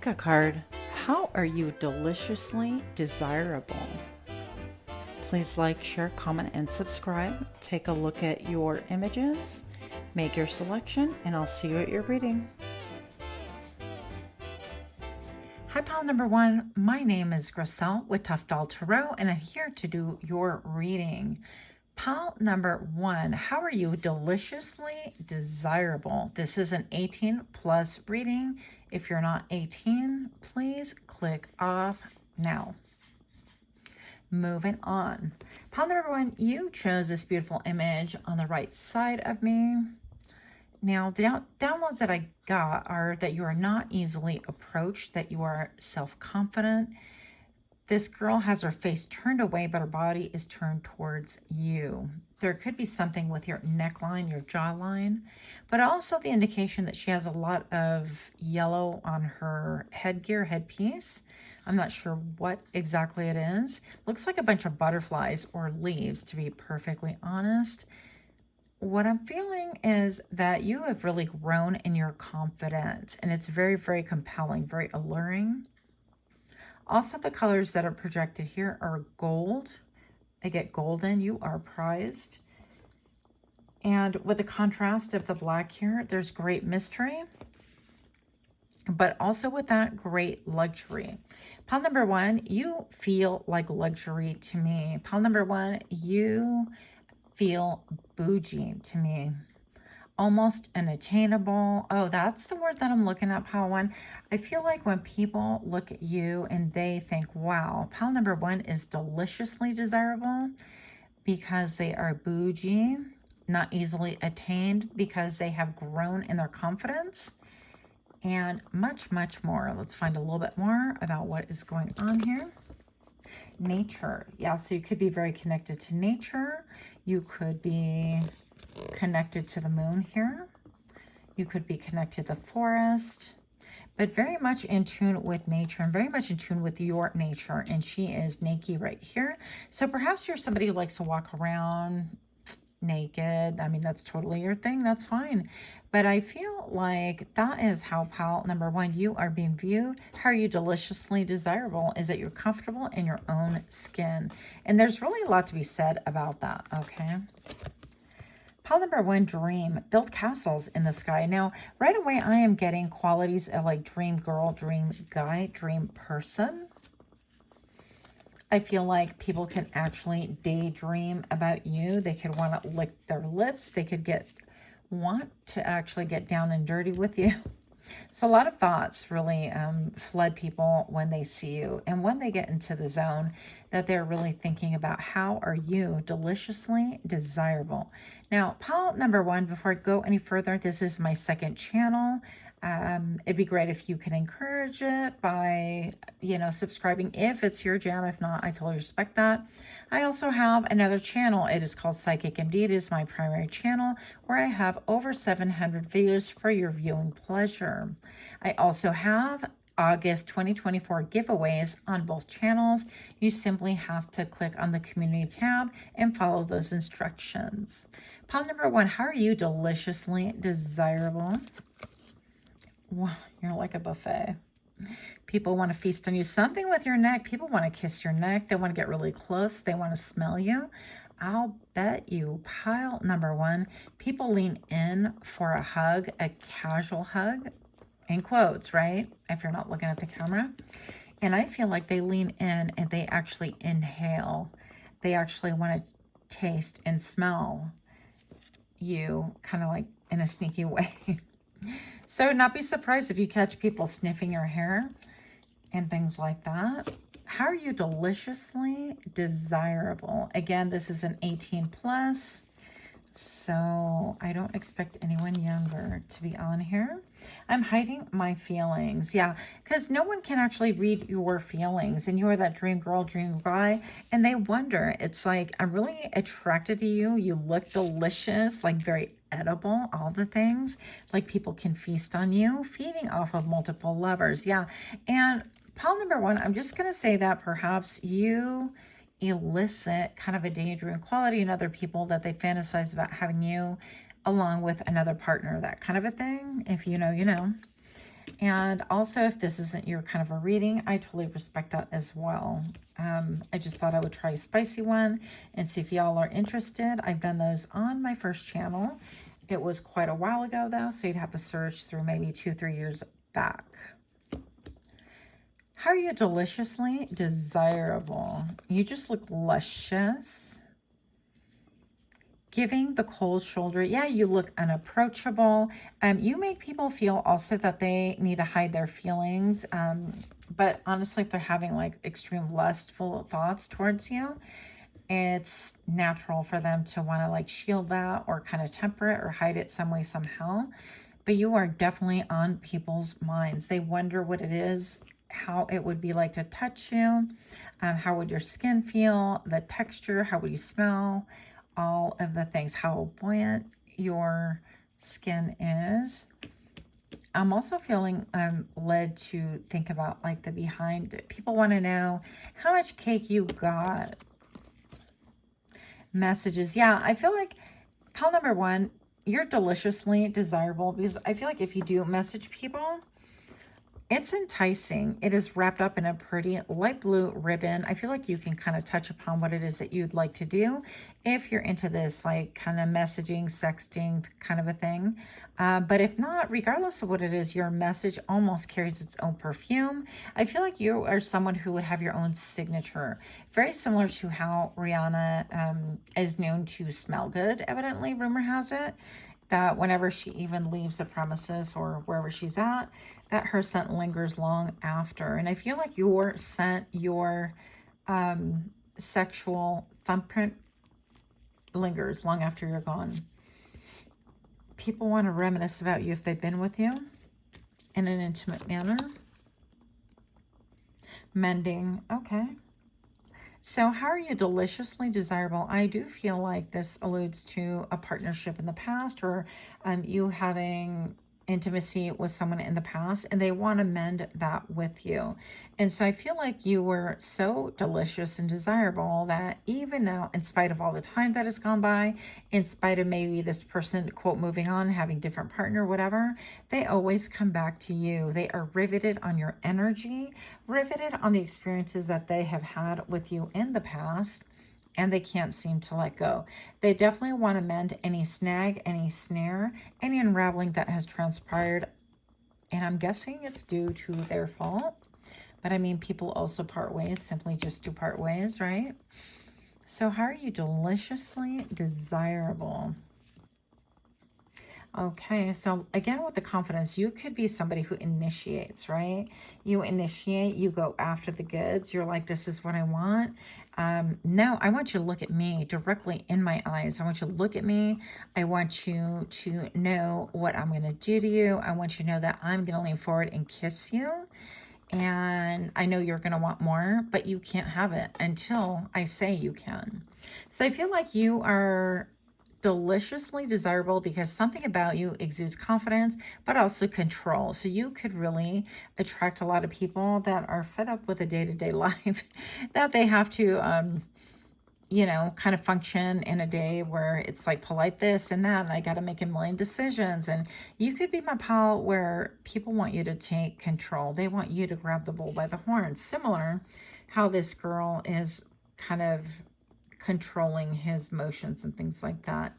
Pickacard, how are you deliciously desirable? Please like, share, comment, and subscribe. Take a look at your images, make your selection, and I'll see you at your reading. Hi, pal number one. My name is Griselle with Tough Doll Tarot, and I'm here to do your reading. Pal number one, how are you deliciously desirable? This is an 18 plus reading. If you're not 18, please click off now. Moving on. Pal number one, you chose this beautiful image on the right side of me. Now, the downloads that I got are that you are not easily approached, that you are self-confident. This girl has her face turned away, but her body is turned towards you. There could be something with your neckline, your jawline, but also the indication that she has a lot of yellow on her headgear, headpiece. I'm not sure what exactly it is. Looks like a bunch of butterflies or leaves, to be perfectly honest. What I'm feeling is that you have really grown in your confidence, and it's very, very compelling, very alluring. Also, the colors that are projected here are gold. I get golden. You are prized. And with the contrast of the black here, there's great mystery, but also with that, great luxury. Pile number one, you feel like luxury to me. Pile number one, you feel bougie to me. Almost unattainable. Oh, that's the word that I'm looking at, pile one. I feel like when people look at you and they think, wow, pile number one is deliciously desirable because they are bougie, not easily attained because they have grown in their confidence, and much, much more. Let's find a little bit more about what is going on here. Nature. Yeah, so you could be very connected to nature. You could be connected to the moon here. You could be connected to the forest, but very much in tune with nature and very much in tune with your nature. And she is naked right here. So perhaps you're somebody who likes to walk around naked. I mean, that's totally your thing. That's fine. But I feel like that is how, pal number one, you are being viewed. How are you deliciously desirable? Is that you're comfortable in your own skin. And there's really a lot to be said about that, okay? Pile number one, dream. Build castles in the sky. Now, right away, I am getting qualities of like dream girl, dream guy, dream person. I feel like people can actually daydream about you. They could want to lick their lips. They could want to actually get down and dirty with you. So a lot of thoughts really flood people when they see you. And when they get into the zone, that they're really thinking about how are you deliciously desirable. Now, pile number one, before I go any further, this is my second channel. It'd be great if you can encourage it by, subscribing if it's your jam. If not, I totally respect that. I also have another channel. It is called PsychicMD. It is my primary channel where I have over 700 videos for your viewing pleasure. I also have August 2024 giveaways on both channels. You simply have to click on the community tab and follow those instructions. Pile number one, how are you deliciously desirable? Well, you're like a buffet. People want to feast on you. Something with your neck. People want to kiss your neck. They want to get really close. They want to smell you. I'll bet you, pile number one, people lean in for a hug, a casual hug, in quotes, right? If you're not looking at the camera. And I feel like they lean in and they actually inhale. They actually want to taste and smell you, kind of like in a sneaky way. So not be surprised if you catch people sniffing your hair and things like that. How are you deliciously desirable? Again, this is an 18 plus. So I don't expect anyone younger to be on here. I'm hiding my feelings. Yeah, because no one can actually read your feelings. And you are that dream girl, dream guy. And they wonder. It's like, I'm really attracted to you. You look delicious, like very edible, all the things. Like people can feast on you, feeding off of multiple lovers. Yeah. And pile number one, I'm just going to say that perhaps you elicit kind of a daydream quality in other people, that they fantasize about having you along with another partner, that kind of a thing. If you know, you know. And also, if this isn't your kind of a reading, I totally respect that as well. I just thought I would try a spicy one and see if y'all are interested. I've done those on my first channel. It was quite a while ago though, so you'd have to search through maybe 2-3 years back. How are you deliciously desirable? You just look luscious. Giving the cold shoulder. Yeah, you look unapproachable. You make people feel also that they need to hide their feelings. But honestly, if they're having like extreme lustful thoughts towards you, it's natural for them to want to like shield that or kind of temper it or hide it some way, somehow. But you are definitely on people's minds. They wonder what it is, how it would be like to touch you, how would your skin feel, the texture, how would you smell, all of the things, how buoyant your skin is. I'm also feeling led to think about like the behind. People want to know how much cake you got. Messages. Yeah, I feel like pile number one, you're deliciously desirable, because I feel like if you do message people, it's enticing. It is wrapped up in a pretty light blue ribbon. I feel like you can kind of touch upon what it is that you'd like to do if you're into this like kind of messaging, sexting kind of a thing. But if not, regardless of what it is, your message almost carries its own perfume. I feel like you are someone who would have your own signature, very similar to how Rihanna is known to smell good, evidently, rumor has it, that whenever she even leaves the premises or wherever she's at, that her scent lingers long after. And I feel like your scent, your sexual thumbprint lingers long after you're gone. People want to reminisce about you if they've been with you in an intimate manner. Mending, okay. So how are you deliciously desirable? I do feel like this alludes to a partnership in the past, or you having intimacy with someone in the past, and they want to mend that with you. And so I feel like you were so delicious and desirable that even now, in spite of all the time that has gone by, in spite of maybe this person, quote, moving on, having different partner, whatever, they always come back to you. They are riveted on your energy, riveted on the experiences that they have had with you in the past, and they can't seem to let go. They definitely want to mend any snag, any snare, any unraveling that has transpired. And I'm guessing it's due to their fault. But I mean, people also part ways, simply just to part ways, right? So how are you deliciously desirable? Okay, so again, with the confidence, you could be somebody who initiates, right? You initiate, you go after the goods. You're like, this is what I want. No, I want you to look at me directly in my eyes. I want you to look at me. I want you to know what I'm going to do to you. I want you to know that I'm going to lean forward and kiss you. And I know you're going to want more, but you can't have it until I say you can. So I feel like you are deliciously desirable because something about you exudes confidence, but also control. So you could really attract a lot of people that are fed up with a day-to-day life, that they have to, you know, kind of function in a day where it's like polite this and that, and I got to make a million decisions. And you could be my pal where people want you to take control. They want you to grab the bull by the horns. Similar how this girl is kind of controlling his motions and things like that.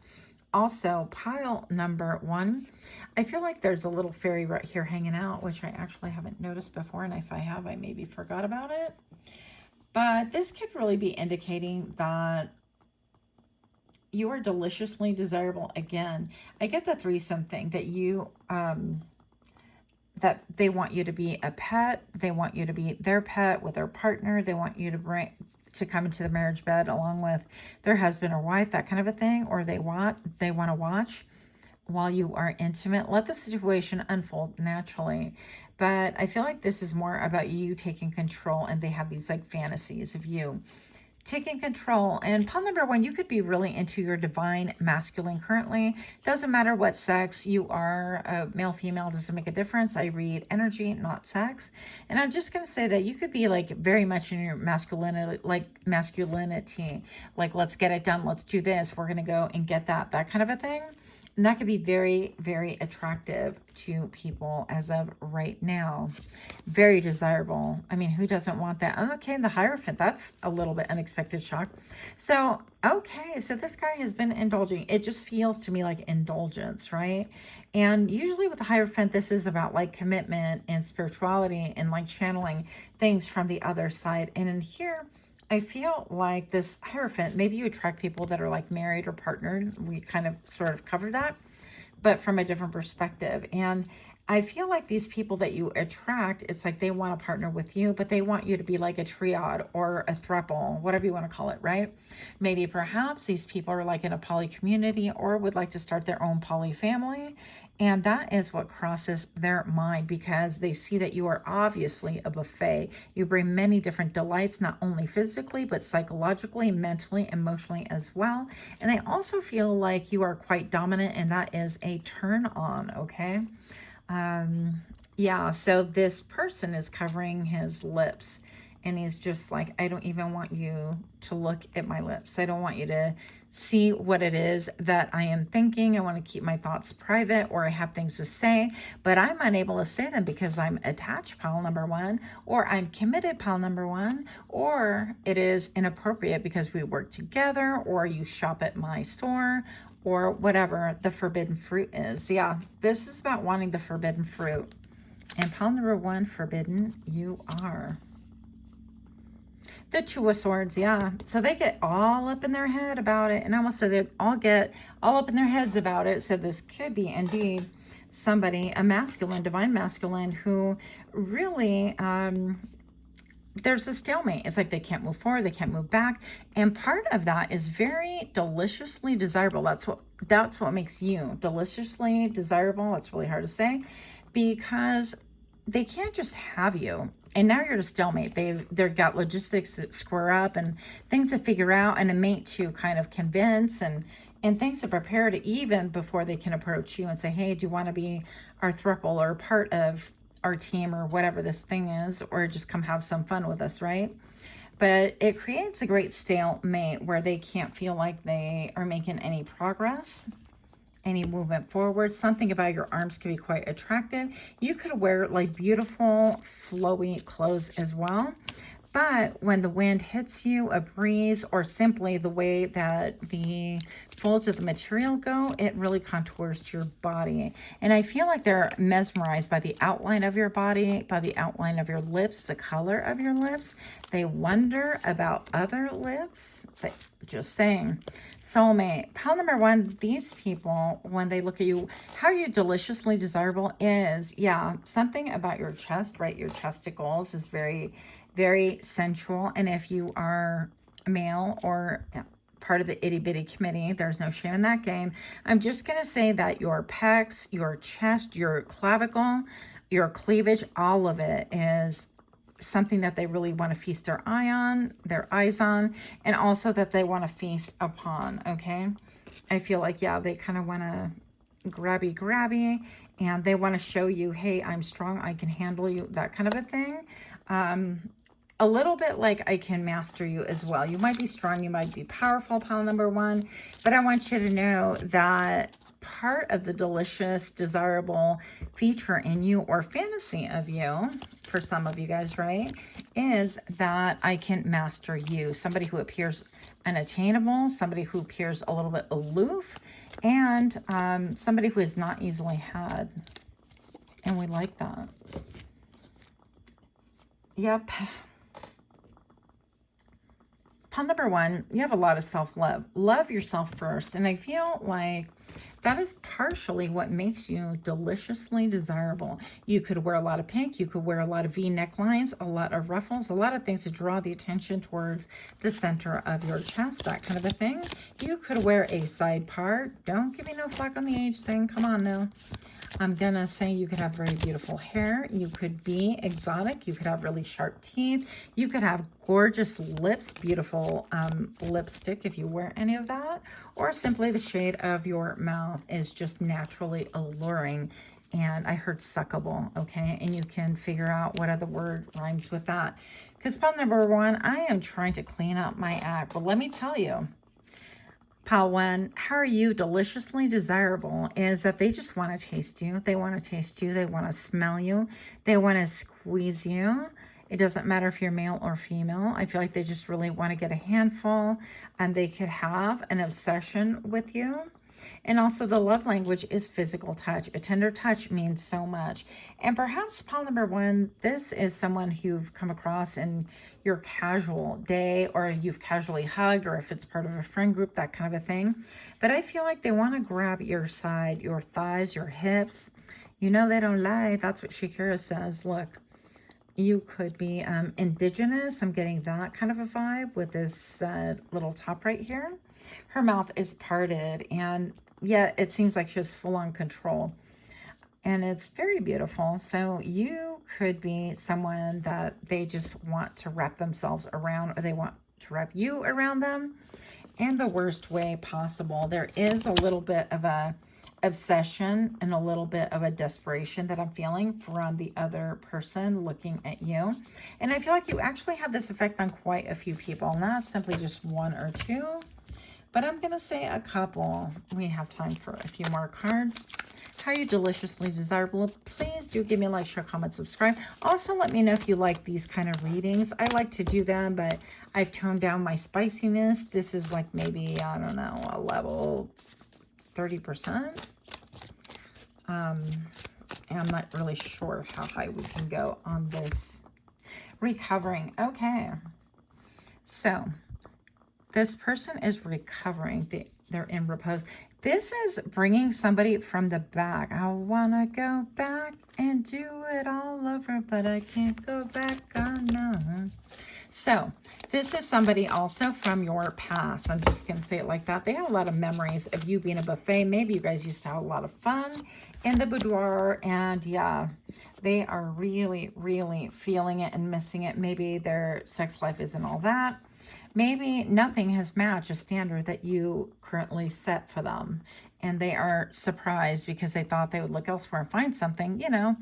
Also, pile number one, I feel like there's a little fairy right here hanging out, which I actually haven't noticed before. And if I have, I maybe forgot about it. But this could really be indicating that you are deliciously desirable. Again, I get the threesome thing, that you, that they want you to be a pet. They want you to be their pet with their partner. They want you to come into the marriage bed along with their husband or wife, that kind of a thing. Or they want to watch while you are intimate. Let the situation unfold naturally. But I feel like this is more about you taking control, and they have these like fantasies of you taking control. And pile number one, you could be really into your divine masculine currently. Doesn't matter what sex you are, male, female, doesn't make a difference. I read energy, not sex. And I'm just going to say that you could be like very much in your masculinity, like let's get it done. Let's do this. We're going to go and get that kind of a thing. And that could be very, very attractive to people as of right now. Very desirable. I mean, who doesn't want that? Okay, the Hierophant, that's a little bit unexpected shock. So, okay, so this guy has been indulging. It just feels to me like indulgence, right? And usually with the Hierophant, this is about like commitment and spirituality and like channeling things from the other side. And in here, I feel like this Hierophant, maybe you attract people that are like married or partnered. We kind of sort of cover that, but from a different perspective. And I feel like these people that you attract, it's like they want to partner with you, but they want you to be like a triad or a throuple, whatever you want to call it, right? Maybe perhaps these people are like in a poly community or would like to start their own poly family. And that is what crosses their mind because they see that you are obviously a buffet. You bring many different delights, not only physically, but psychologically, mentally, emotionally as well. And they also feel like you are quite dominant, and that is a turn on, okay? Yeah, so this person is covering his lips and he's just like, I don't even want you to look at my lips. I don't want you to see what it is that I am thinking. I want to keep my thoughts private, or I have things to say, but I'm unable to say them because I'm attached, pile number one, or I'm committed, pile number one, or it is inappropriate because we work together, or you shop at my store, or whatever the forbidden fruit is. Yeah, this is about wanting the forbidden fruit. And pile number one, forbidden you are. The Two of Swords, yeah. So they get all up in their head about it. And I almost said they all get all up in their heads about it. So this could be indeed somebody, a masculine, divine masculine, who really, there's a stalemate. It's like they can't move forward, they can't move back. And part of that is very deliciously desirable. That's what makes you deliciously desirable. That's really hard to say because they can't just have you. And now you're at a stalemate. They've got logistics that square up and things to figure out and a mate to kind of convince and things to prepare to even before they can approach you and say, hey, do you want to be our throuple or part of our team or whatever this thing is, or just come have some fun with us, right? But it creates a great stalemate where they can't feel like they are making any progress, any movement forward. Something about your arms can be quite attractive. You could wear like beautiful flowy clothes as well. But when the wind hits you, a breeze, or simply the way that the folds of the material go, it really contours to your body. And I feel like they're mesmerized by the outline of your body, by the outline of your lips, the color of your lips. They wonder about other lips, but just saying. Soulmate, pile number one, these people, when they look at you, how you deliciously desirable is, yeah, something about your chest, right? Your chesticles is very, very sensual. And if you are a male or part of the itty bitty committee, there's no shame in that game. I'm just going to say that your pecs, your chest, your clavicle, your cleavage, all of it is something that they really want to feast their eyes on, and also that they want to feast upon, okay? I feel like, yeah, they kind of want to grabby, and they want to show you, hey, I'm strong, I can handle you, that kind of a thing. A little bit like I can master you as well. You might be strong, you might be powerful, pile number one, but I want you to know that part of the delicious, desirable feature in you or fantasy of you, for some of you guys, right, is that I can master you. Somebody who appears unattainable, somebody who appears a little bit aloof, and somebody who is not easily had. And we like that. Yep. Pile number one, you have a lot of self-love. Love yourself first. And I feel like that is partially what makes you deliciously desirable. You could wear a lot of pink. You could wear a lot of V necklines, a lot of ruffles, a lot of things to draw the attention towards the center of your chest, that kind of a thing. You could wear a side part. Don't give me no flack on the age thing. Come on now. I'm going to say you could have very beautiful hair. You could be exotic. You could have really sharp teeth. You could have gorgeous lips, beautiful lipstick if you wear any of that. Or simply the shade of your mouth is just naturally alluring. And I heard suckable, okay? And you can figure out what other word rhymes with that. Because pile number one, I am trying to clean up my act. Well, let me tell you, Pile 1, how are you deliciously desirable is that they just want to taste you. They want to taste you. They want to smell you. They want to squeeze you. It doesn't matter if you're male or female. I feel like they just really want to get a handful, and they could have an obsession with you. And also the love language is physical touch. A tender touch means so much. And perhaps pile number 1, this is someone you've come across in your casual day, or you've casually hugged, or if it's part of a friend group, that kind of a thing. But I feel like they want to grab your side, your thighs, your hips. You know they don't lie. That's what Shakira says. Look, you could be indigenous. I'm getting that kind of a vibe with this little top right here. Her mouth is parted, and yet it seems like she has full-on control. And it's very beautiful. So you could be someone that they just want to wrap themselves around, or they want to wrap you around them in the worst way possible. There is a little bit of a obsession and a little bit of a desperation that I'm feeling from the other person looking at you. And I feel like you actually have this effect on quite a few people, not simply just one or two, but I'm going to say a couple. We have time for a few more cards. How are you deliciously desirable? Please do give me a like, share, comment, subscribe. Also, let me know if you like these kind of readings. I like to do them, but I've toned down my spiciness. This is like maybe, I don't know, a level 30%. And I'm not really sure how high we can go on this. Recovering. Okay. So this person is recovering. They're in repose. This is bringing somebody from the back. I want to go back and do it all over, but I can't go back. Oh, no. So this is somebody also from your past. I'm just going to say it like that. They have a lot of memories of you being a buffet. Maybe you guys used to have a lot of fun in the boudoir. And yeah, they are really, really feeling it and missing it. Maybe their sex life isn't all that. Maybe nothing has matched a standard that you currently set for them. And they are surprised because they thought they would look elsewhere and find something, you know.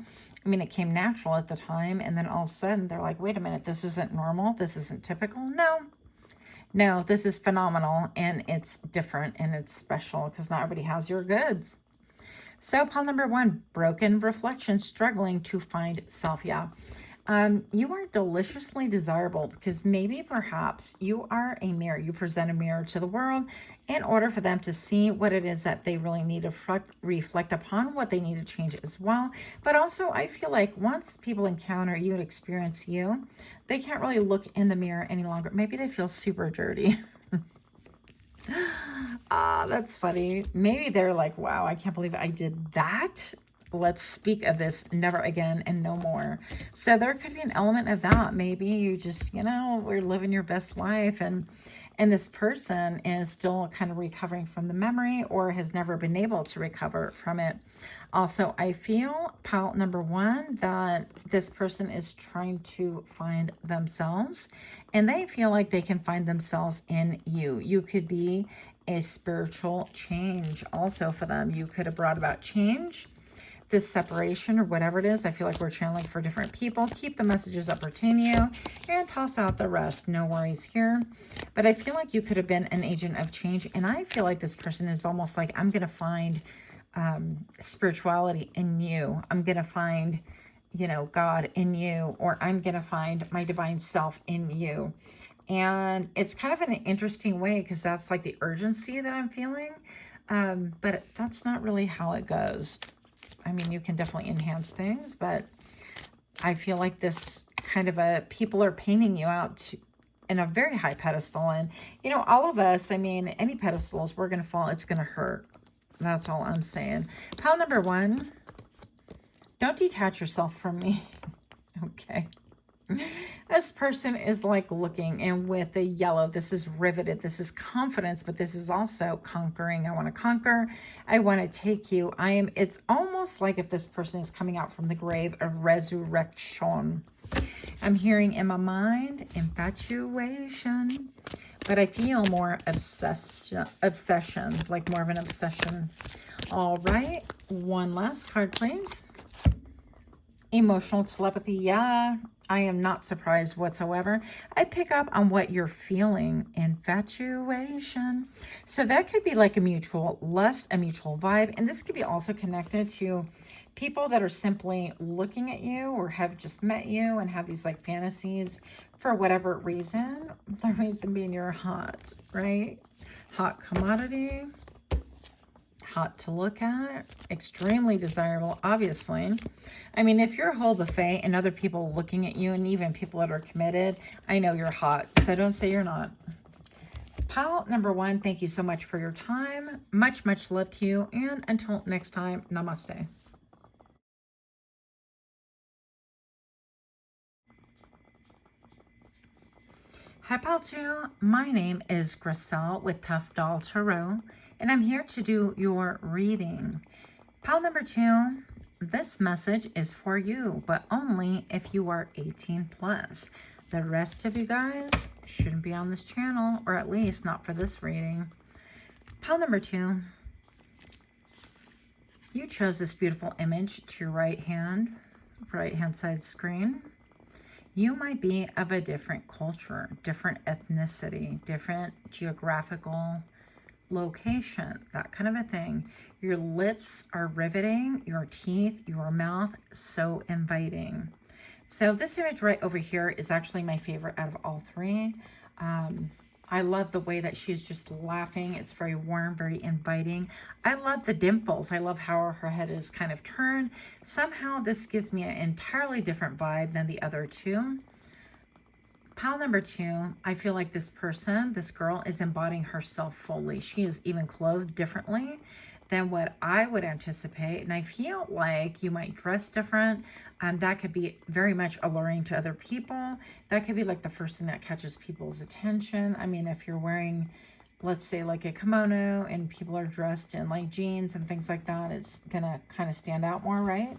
I mean, it came natural at the time. And then all of a sudden they're like, wait a minute, this isn't normal. This isn't typical. No, this is phenomenal. And it's different and it's special because not everybody has your goods. So pile number 1, broken reflections, struggling to find self. Yeah. You are deliciously desirable because maybe perhaps you are a mirror. You present a mirror to the world in order for them to see what it is that they really need to reflect upon, what they need to change as well. But also I feel like once people encounter you and experience you, they can't really look in the mirror any longer. Maybe they feel super dirty. That's funny. Maybe they're like, wow, I can't believe I did that. Let's speak of this never again and no more. So there could be an element of that. Maybe you just, you know, we're living your best life, and this person is still kind of recovering from the memory or has never been able to recover from it. Also, I feel pile number 1 that this person is trying to find themselves, and they feel like they can find themselves in you. You could be a spiritual change also for them. You could have brought about change, this separation or whatever it is. I feel like we're channeling for different people. Keep the messages that pertain to you and toss out the rest. No worries here. But I feel like you could have been an agent of change. And I feel like this person is almost like, I'm going to find spirituality in you. I'm going to find, you know, God in you, or I'm going to find my divine self in you. And it's kind of an interesting way because that's like the urgency that I'm feeling. But that's not really how it goes. I mean, you can definitely enhance things, but I feel like this kind of people are painting you out in a very high pedestal. And, you know, all of us, I mean, any pedestals, we're going to fall. It's going to hurt. That's all I'm saying. Pile number 1, don't detach yourself from me. Okay. This person is like looking, and with the yellow, this is riveted. This is confidence, but this is also conquering. I want to conquer. I want to take you. It's almost like if this person is coming out from the grave, a resurrection. I'm hearing in my mind, infatuation, but I feel more obsession, like more of an obsession. All right. One last card, please. Emotional telepathy. Yeah. I am not surprised whatsoever. I pick up on what you're feeling. Infatuation. So that could be like a mutual lust, a mutual vibe. And this could be also connected to people that are simply looking at you or have just met you and have these like fantasies for whatever reason. The reason being you're hot, right? Hot commodity. Hot to look at, extremely desirable, obviously. I mean, if you're a whole buffet and other people looking at you and even people that are committed, I know you're hot, so don't say you're not. Pile number 1, thank you so much for your time. Much, much love to you, and until next time, namaste. Hi, Pile 2. My name is Griselle with Tough Doll Tarot, and I'm here to do your reading. Pile number 2, this message is for you, but only if you are 18 plus. The rest of you guys shouldn't be on this channel, or at least not for this reading. Pile number 2, you chose this beautiful image to your right hand side screen. You might be of a different culture, different ethnicity, different geographical location, that kind of a thing. Your lips are riveting, your teeth, your mouth, so inviting. So this image right over here is actually my favorite out of all 3. I love the way that she's just laughing. It's very warm, very inviting. I love the dimples. I love how her head is kind of turned. Somehow this gives me an entirely different vibe than the other 2. Pile number 2, I feel like this person, this girl, is embodying herself fully. She is even clothed differently than what I would anticipate. And I feel like you might dress different. That could be very much alluring to other people. That could be like the first thing that catches people's attention. I mean, if you're wearing, let's say, like a kimono and people are dressed in like jeans and things like that, it's gonna kind of stand out more, right?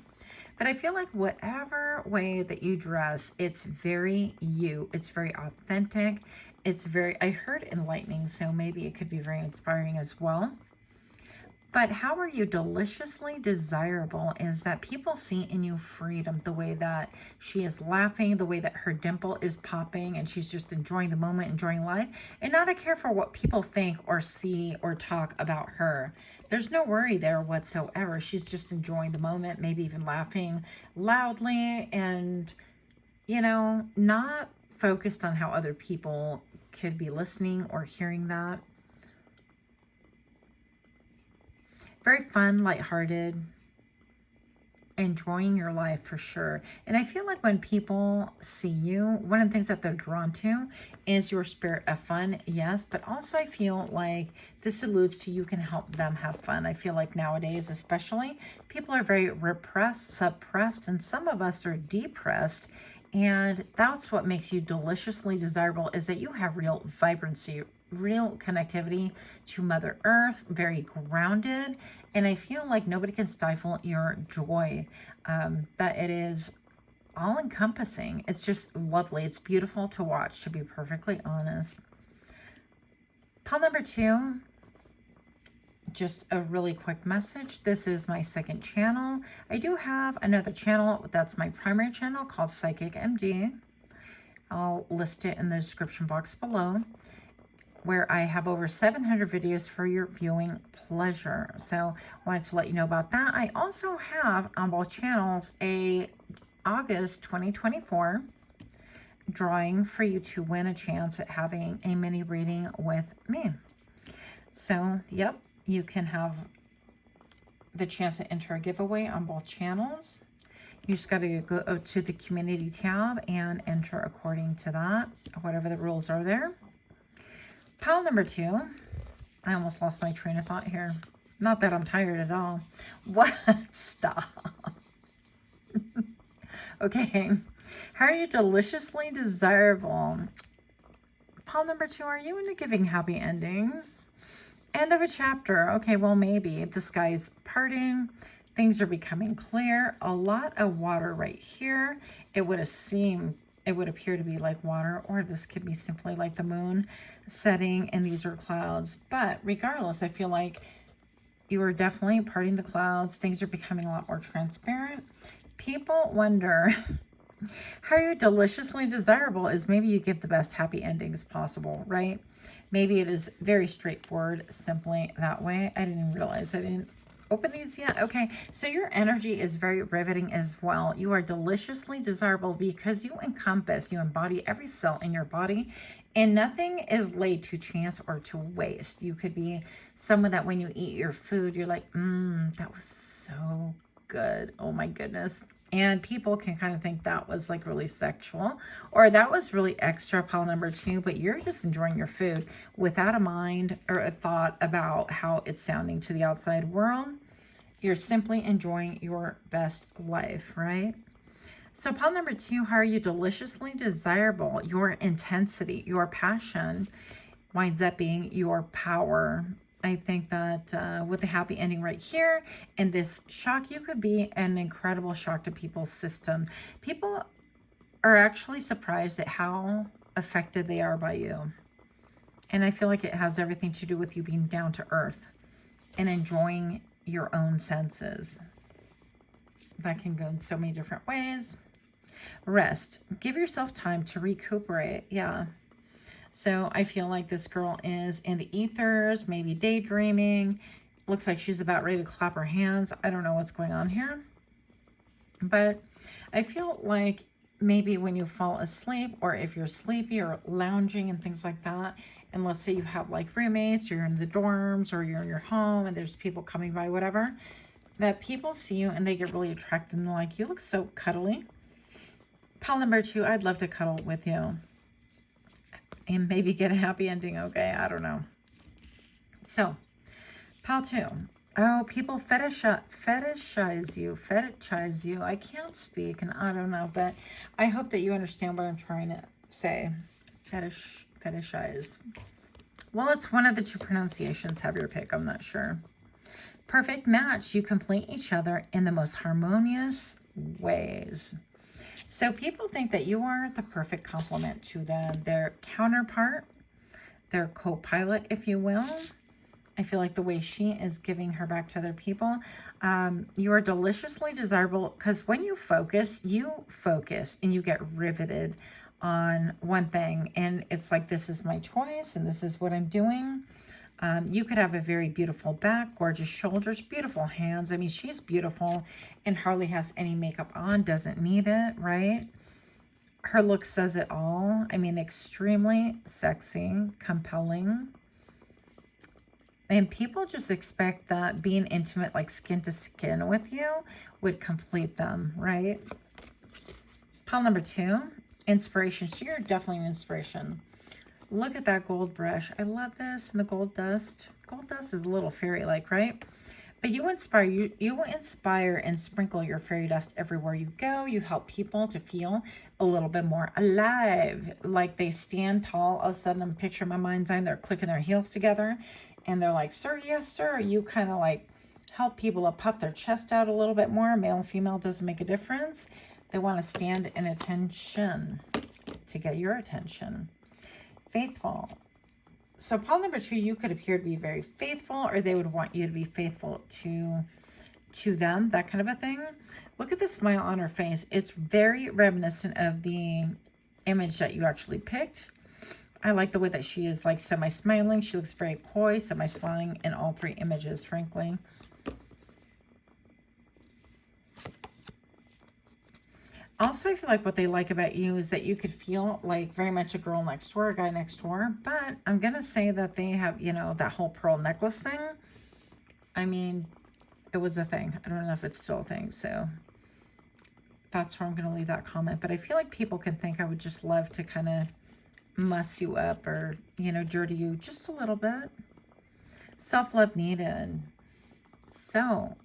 But I feel like whatever way that you dress, it's very you. It's very authentic. It's very, I heard enlightening, so maybe it could be very inspiring as well. But how are you deliciously desirable is that people see in you freedom, the way that she is laughing, the way that her dimple is popping, and she's just enjoying the moment, enjoying life, and not a care for what people think or see or talk about her. There's no worry there whatsoever. She's just enjoying the moment, maybe even laughing loudly and, you know, not focused on how other people could be listening or hearing that. Very fun, lighthearted, enjoying your life for sure. And I feel like when people see you, one of the things that they're drawn to is your spirit of fun, yes, but also I feel like this alludes to you can help them have fun. I feel like nowadays especially, people are very repressed, suppressed, and some of us are depressed. And that's what makes you deliciously desirable, is that you have real vibrancy, real connectivity to Mother Earth, very grounded. And I feel like nobody can stifle your joy, that it is all encompassing. It's just lovely. It's beautiful to watch, to be perfectly honest. Pile number 2, just a really quick message. This is my second channel. I do have another channel that's my primary channel called PsychicMD. I'll list it in the description box below, where I have over 700 videos for your viewing pleasure. So I wanted to let you know about that. I also have on both channels a August 2024 drawing for you to win a chance at having a mini reading with me. So, yep, you can have the chance to enter a giveaway on both channels. You just got to go to the community tab and enter according to that, whatever the rules are there. Pile number 2, I almost lost my train of thought here. Not that I'm tired at all. What? Stop. Okay. How are you deliciously desirable? Pile number 2, are you into giving happy endings? End of a chapter. Okay, well, maybe the sky's parting. Things are becoming clear. A lot of water right here. It would appear to be like water, or this could be simply like the moon setting and these are clouds. But regardless, I feel like you are definitely parting the clouds. Things are becoming a lot more transparent. People wonder How are you deliciously desirable is maybe you give the best happy endings possible, right? Maybe it is very straightforward, simply that way. I didn't realize I didn't open these yet. Okay, so your energy is very riveting as well. You are deliciously desirable because you encompass, you embody every cell in your body, and nothing is laid to chance or to waste. You could be someone that when you eat your food, you're like, that was so good. Oh my goodness. And people can kind of think that was like really sexual or that was really extra, pile number 2, but you're just enjoying your food without a mind or a thought about how it's sounding to the outside world. You're simply enjoying your best life, right? So pile number 2, how are you deliciously desirable? Your intensity, your passion winds up being your power. I think that with the happy ending right here and this shock, you could be an incredible shock to people's system. People are actually surprised at how affected they are by you. And I feel like it has everything to do with you being down to earth and enjoying your own senses. That can go in so many different ways. Rest. Give yourself time to recuperate. Yeah. So I feel like this girl is in the ethers, maybe daydreaming. Looks like she's about ready to clap her hands. I don't know what's going on here. But I feel like maybe when you fall asleep or if you're sleepy or lounging and things like that, and let's say you have like roommates, or you're in the dorms or you're in your home and there's people coming by, whatever, that people see you and they get really attracted and they're like, you look so cuddly. Pile number 2, I'd love to cuddle with you. And maybe get a happy ending, okay? I don't know. So, pile 2. Oh, people fetishize you. I can't speak, and I don't know, but I hope that you understand what I'm trying to say. Fetishize. Well, it's one of the 2 pronunciations. Have your pick. I'm not sure. Perfect match. You complete each other in the most harmonious ways. So people think that you are the perfect complement to them, their counterpart, their co-pilot, if you will. I feel like the way she is giving her back to other people. You are deliciously desirable because when you focus and you get riveted on one thing. And it's like, this is my choice and this is what I'm doing. You could have a very beautiful back, gorgeous shoulders, beautiful hands. I mean, she's beautiful and hardly has any makeup on, doesn't need it, right? Her look says it all. I mean, extremely sexy, compelling. And people just expect that being intimate, like skin to skin with you, would complete them, right? Pile number 2, inspiration. So you're definitely an inspiration. Look at that gold brush. I love this. And the gold dust. Gold dust is a little fairy-like, right? But you inspire. You will inspire and sprinkle your fairy dust everywhere you go. You help people to feel a little bit more alive. Like they stand tall. All of a sudden, I'm picturing my mind's eye. They're clicking their heels together. And they're like, sir, yes, sir. You kind of like help people to puff their chest out a little bit more. Male and female doesn't make a difference. They want to stand in attention to get your attention. Faithful. So pile number 2, you could appear to be very faithful, or they would want you to be faithful to them, that kind of a thing. Look at the smile on her face. It's very reminiscent of the image that you actually picked. I like the way that she is like semi-smiling. She looks very coy, semi-smiling in all 3 images, frankly. Also, I feel like what they like about you is that you could feel like very much a girl next door, a guy next door. But I'm going to say that they have, you know, that whole pearl necklace thing. I mean, it was a thing. I don't know if it's still a thing. So that's where I'm going to leave that comment. But I feel like people can think I would just love to kind of muss you up or, you know, dirty you just a little bit. Self-love needed. So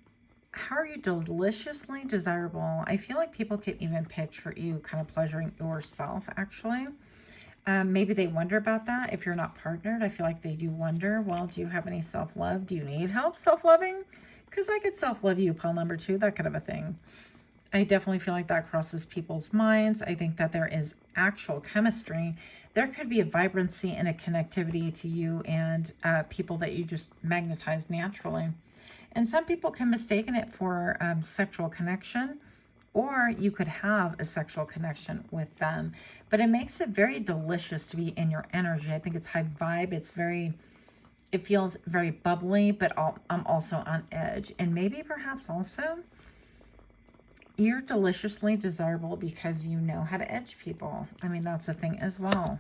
how are you deliciously desirable? I feel like people can even picture you kind of pleasuring yourself, actually. Maybe they wonder about that. If you're not partnered, I feel like they do wonder, well, do you have any self-love? Do you need help self-loving? Because I could self-love you, pile number 2, that kind of a thing. I definitely feel like that crosses people's minds. I think that there is actual chemistry. There could be a vibrancy and a connectivity to you and people that you just magnetize naturally. And some people can mistake it for sexual connection or you could have a sexual connection with them. But it makes it very delicious to be in your energy. I think it's high vibe. It feels very bubbly, but I'm also on edge. And maybe perhaps also you're deliciously desirable because you know how to edge people. I mean, that's a thing as well.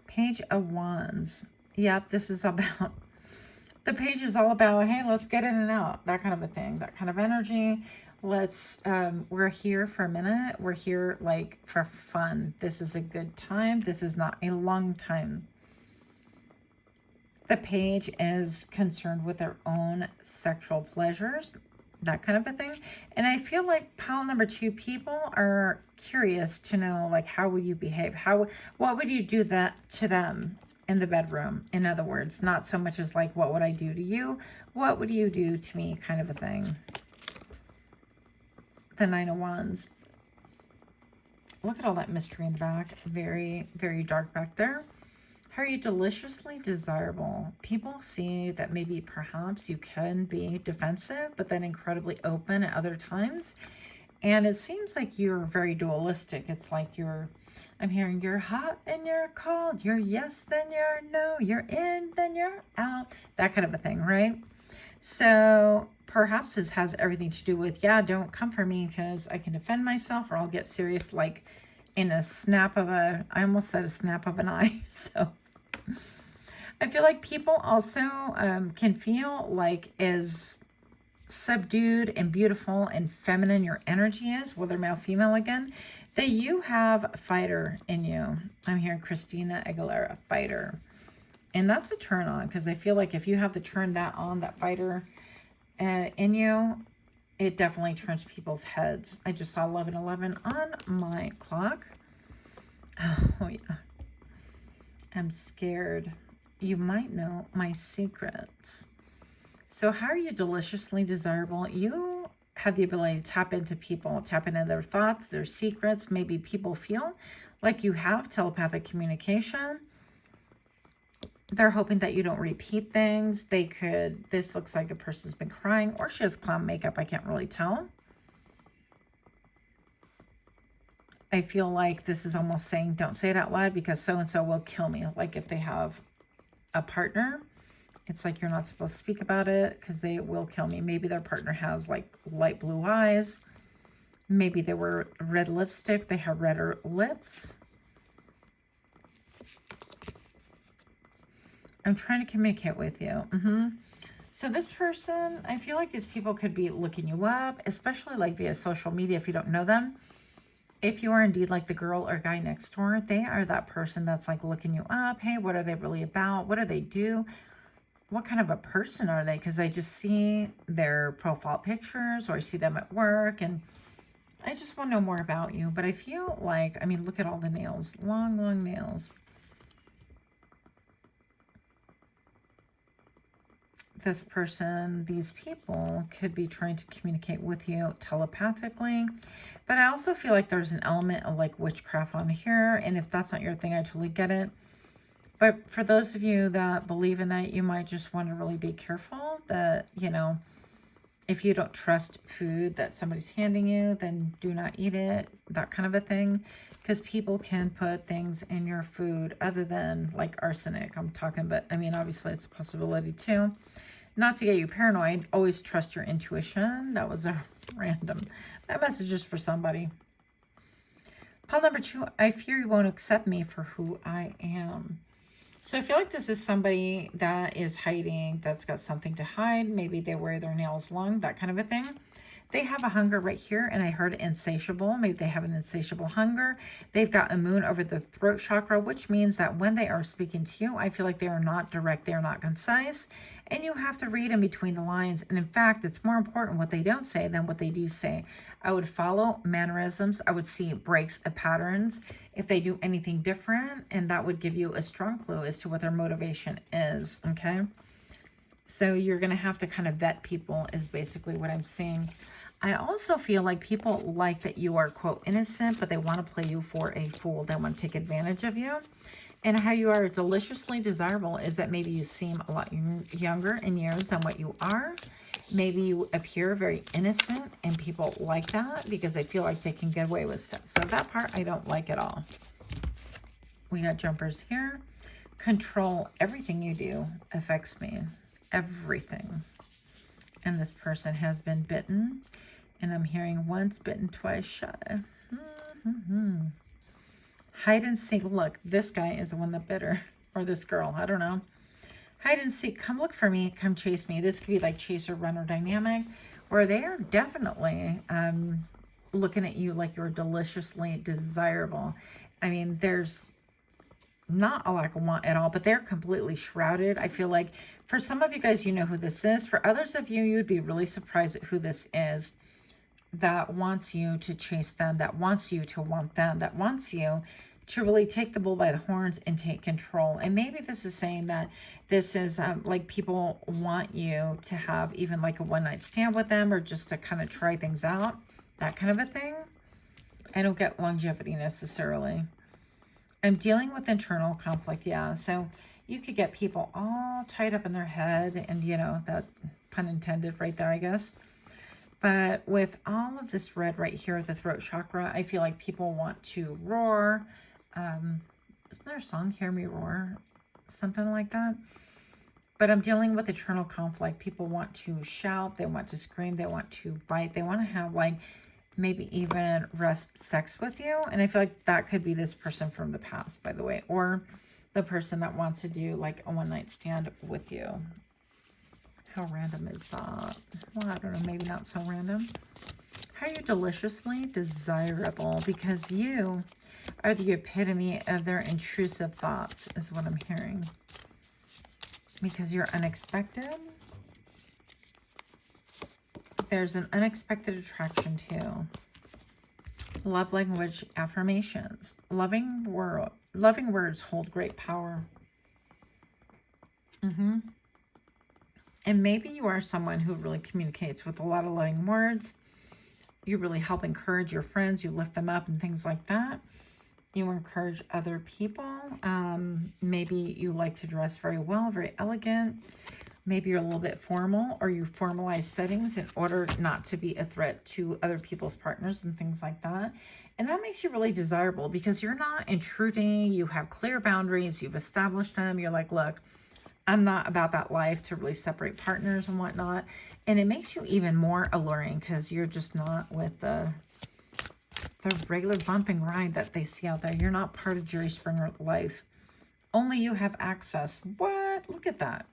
Page of Wands. Yep, this is about, the page is all about, hey, let's get in and out. That kind of a thing, that kind of energy. We're here for a minute. We're here like for fun. This is a good time. This is not a long time. The page is concerned with their own sexual pleasures, that kind of a thing. And I feel like pile number 2, people are curious to know, like, how would you behave? What would you do that to them in the bedroom? In other words, not so much as like, what would I do to you? What would you do to me, kind of a thing. The 9 of Wands. Look at all that mystery in the back. Very, very dark back there. How are you deliciously desirable? People see that maybe perhaps you can be defensive, but then incredibly open at other times. And it seems like you're very dualistic. It's like I'm hearing you're hot and you're cold. You're yes, then you're no. You're in, then you're out. That kind of a thing, right? So perhaps this has everything to do with, yeah, don't come for me because I can defend myself, or I'll get serious like in a snap of I almost said a snap of an eye. So I feel like people also can feel like as subdued and beautiful and feminine your energy is, whether male, female again, that you have a fighter in you. I'm hearing Christina Aguilera, fighter. And that's a turn on, because I feel like if you have to turn that on, that fighter in you, it definitely turns people's heads. I just saw 11:11 on my clock. Oh, yeah. I'm scared. You might know my secrets. So how are you deliciously desirable? You have the ability to tap into people, tap into their thoughts, their secrets. Maybe people feel like you have telepathic communication. They're hoping that you don't repeat things. This looks like a person's been crying, or she has clown makeup. I can't really tell. I feel like this is almost saying, don't say it out loud because so-and-so will kill me. Like if they have a partner, it's like you're not supposed to speak about it because they will kill me. Maybe their partner has like light blue eyes. Maybe they wear red lipstick. They have redder lips. I'm trying to communicate with you. So this person, I feel like these people could be looking you up, especially like via social media if you don't know them. If you are indeed like the girl or guy next door, they are that person that's like looking you up. Hey, what are they really about? What do they do? What kind of a person are they? Because I just see their profile pictures, or I see them at work, and I just want to know more about you. But I feel like, I mean, look at all the nails, long, long nails. This person, these people could be trying to communicate with you telepathically, but I also feel like there's an element of like witchcraft on here, and if that's not your thing, I totally get it. But for those of you that believe in that, you might just want to really be careful that, you know, if you don't trust food that somebody's handing you, then do not eat it, that kind of a thing, because people can put things in your food other than like arsenic. I'm talking, but I mean, obviously it's a possibility too. Not to get you paranoid, always trust your intuition. That was a random. That message is for somebody. Pile number 2, I fear you won't accept me for who I am. So I feel like this is somebody that is hiding, that's got something to hide. Maybe they wear their nails long, that kind of a thing. They have a hunger right here, and I heard insatiable. Maybe they have an insatiable hunger. They've got a moon over the throat chakra, which means that when they are speaking to you, I feel like they are not direct, they are not concise, and you have to read in between the lines. And in fact, it's more important what they don't say than what they do say. I would follow mannerisms. I would see breaks of patterns if they do anything different, and that would give you a strong clue as to what their motivation is, okay? So you're going to have to kind of vet people is basically what I'm seeing. I also feel like people like that you are, quote, innocent, but they want to play you for a fool. They want to take advantage of you. And how you are deliciously desirable is that maybe you seem a lot younger in years than what you are. Maybe you appear very innocent and people like that because they feel like they can get away with stuff. So that part I don't like at all. We got jumpers here. Control. Everything you do affects me. Everything. And this person has been bitten. And I'm hearing once bitten, twice shy. Hide and seek. Look, this guy is the one that bit her. Or this girl. I don't know. Hide and seek. Come look for me. Come chase me. This could be like chaser runner dynamic. Where they are definitely looking at you like you're deliciously desirable. I mean, there's not a lack of want at all, but they're completely shrouded. I feel like for some of you guys, you know who this is. For others of you, you'd be really surprised at who this is that wants you to chase them, that wants you to want them, that wants you to really take the bull by the horns and take control. And maybe this is saying that this is like people want you to have even like a one-night stand with them or just to kind of try things out, that kind of a thing. I don't get longevity necessarily. I'm dealing with internal conflict. Yeah. So you could get people all tied up in their head and, you know, that pun intended right there, I guess. But with all of this red right here at the throat chakra, I feel like people want to roar. Isn't there a song, Hear Me Roar? Something like that. But I'm dealing with internal conflict. People want to shout. They want to scream. They want to bite. They want to have like maybe even rough sex with you. And I feel like that could be this person from the past, by the way. Or the person that wants to do like a one-night stand with you. How random is that? Well, I don't know, maybe not so random. How are you deliciously desirable? Because you are the epitome of their intrusive thoughts, is what I'm hearing. Because you're unexpected. There's an unexpected attraction too. Love language affirmations. Loving words hold great power. And maybe you are someone who really communicates with a lot of loving words. You really help encourage your friends. You lift them up and things like that. You encourage other people. Maybe you like to dress very well, very elegant. Maybe you're a little bit formal or you formalize settings in order not to be a threat to other people's partners and things like that. And that makes you really desirable because you're not intruding. You have clear boundaries. You've established them. You're like, look, I'm not about that life to really separate partners and whatnot. And it makes you even more alluring because you're just not with the regular bump and grind that they see out there. You're not part of Jerry Springer life. Only you have access. What? Look at that.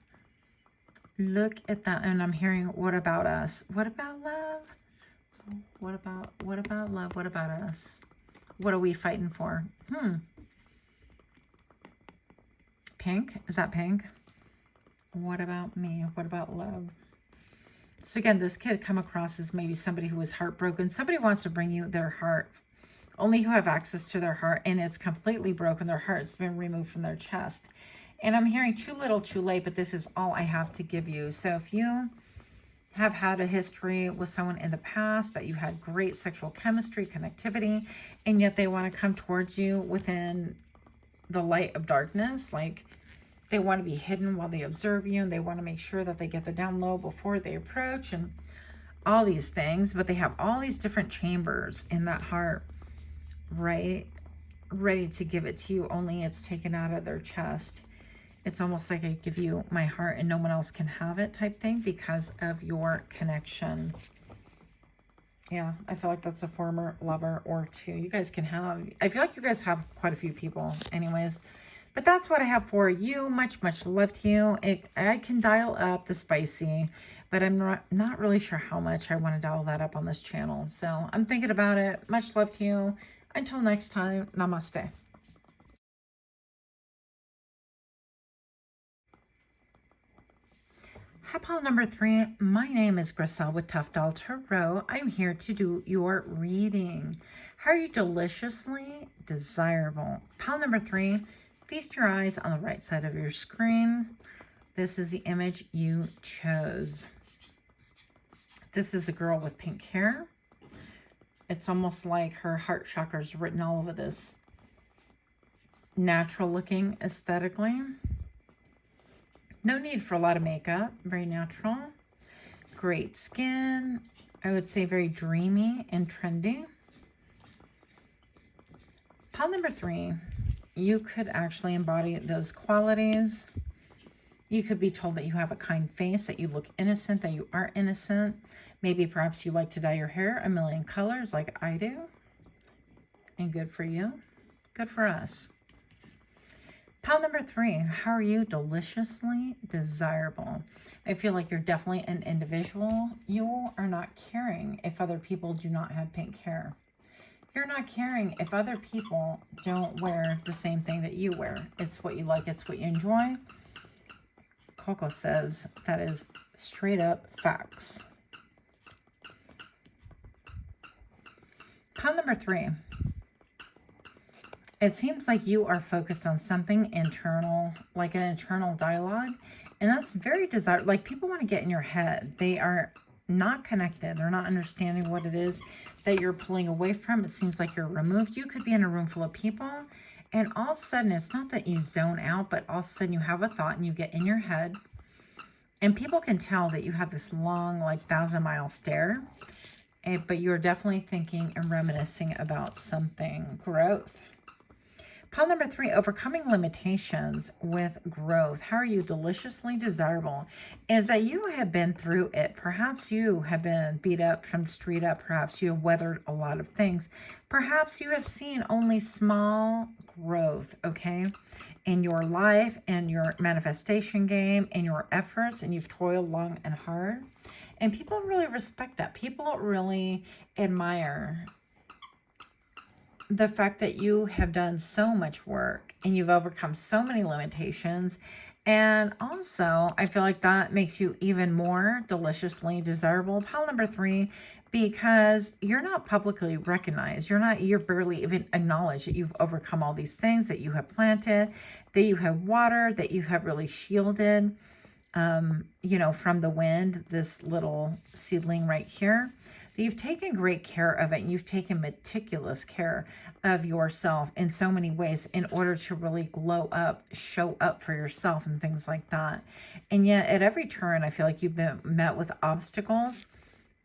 Look at that. And I'm hearing, what about us? What about love? What about love? What about us? What are we fighting for? Pink? Is that pink? What about me? What about love? So again, this could come across as maybe somebody who is heartbroken. Somebody wants to bring you their heart. Only you have access to their heart, and it's completely broken. Their heart's been removed from their chest. And I'm hearing too little, too late, but this is all I have to give you. So if you have had a history with someone in the past that you had great sexual chemistry, connectivity, and yet they want to come towards you within the light of darkness, like they want to be hidden while they observe you, and they want to make sure that they get the down low before they approach, and all these things. But they have all these different chambers in that heart, right? Ready to give it to you, only it's taken out of their chest. It's almost like I give you my heart and no one else can have it type thing because of your connection. Yeah, I feel like that's a former lover or two. You guys can have, I feel like you guys have quite a few people anyways. But that's what I have for you. Much, much love to you. I can dial up the spicy, but I'm not really sure how much I want to dial that up on this channel. So I'm thinking about it. Much love to you. Until next time, namaste. Hi, pile number 3. My name is Griselle with Untitled Tarot. I'm here to do your reading. How are you deliciously desirable? Pile number 3. Feast your eyes on the right side of your screen. This is the image you chose. This is a girl with pink hair. It's almost like her heart chakra is written all over this. Natural looking aesthetically. No need for a lot of makeup. Very natural. great skin. I would say very dreamy and trendy. Pile number 3, you could actually embody those qualities. You could be told that you have a kind face, that you look innocent, that you are innocent. Maybe perhaps you like to dye your hair a million colors like I do. And good for you. Good for us. Pile number 3, how are you deliciously desirable? I feel like you're definitely an individual. You are not caring if other people do not have pink hair. You're not caring if other people don't wear the same thing that you wear. It's what you like. It's what you enjoy. Coco says that is straight up facts. Pile number 3. It seems like you are focused on something internal, like an internal dialogue. And that's very desirable. Like, people want to get in your head. They are not connected. They're not understanding what it is that you're pulling away from. It seems like you're removed. You could be in a room full of people, and all of a sudden, it's not that you zone out, but all of a sudden you have a thought and you get in your head. And people can tell that you have this long, like 1,000-mile stare. But you're definitely thinking and reminiscing about something. Growth. Pile number 3, overcoming limitations with growth. How are you deliciously desirable? Is that you have been through it. Perhaps you have been beat up from the street up. Perhaps you have weathered a lot of things. Perhaps you have seen only small growth, okay, in your life and your manifestation game and your efforts, and you've toiled long and hard. And people really respect that. People really admire the fact that you have done so much work and you've overcome so many limitations. And also, I feel like that makes you even more deliciously desirable. Pile number 3, because you're not publicly recognized. You're barely even acknowledged that you've overcome all these things, that you have planted, that you have watered, that you have really shielded, you know, from the wind, this little seedling right here. You've taken great care of it, and you've taken meticulous care of yourself in so many ways in order to really glow up, show up for yourself and things like that. And yet at every turn, I feel like you've been met with obstacles,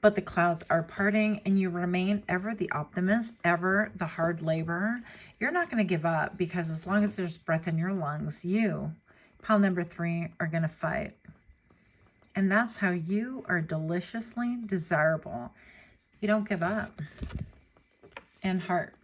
but the clouds are parting, and you remain ever the optimist, ever the hard laborer. You're not going to give up, because as long as there's breath in your lungs, you, pile number 3, are going to fight. And that's how you are deliciously desirable. You don't give up. And heart.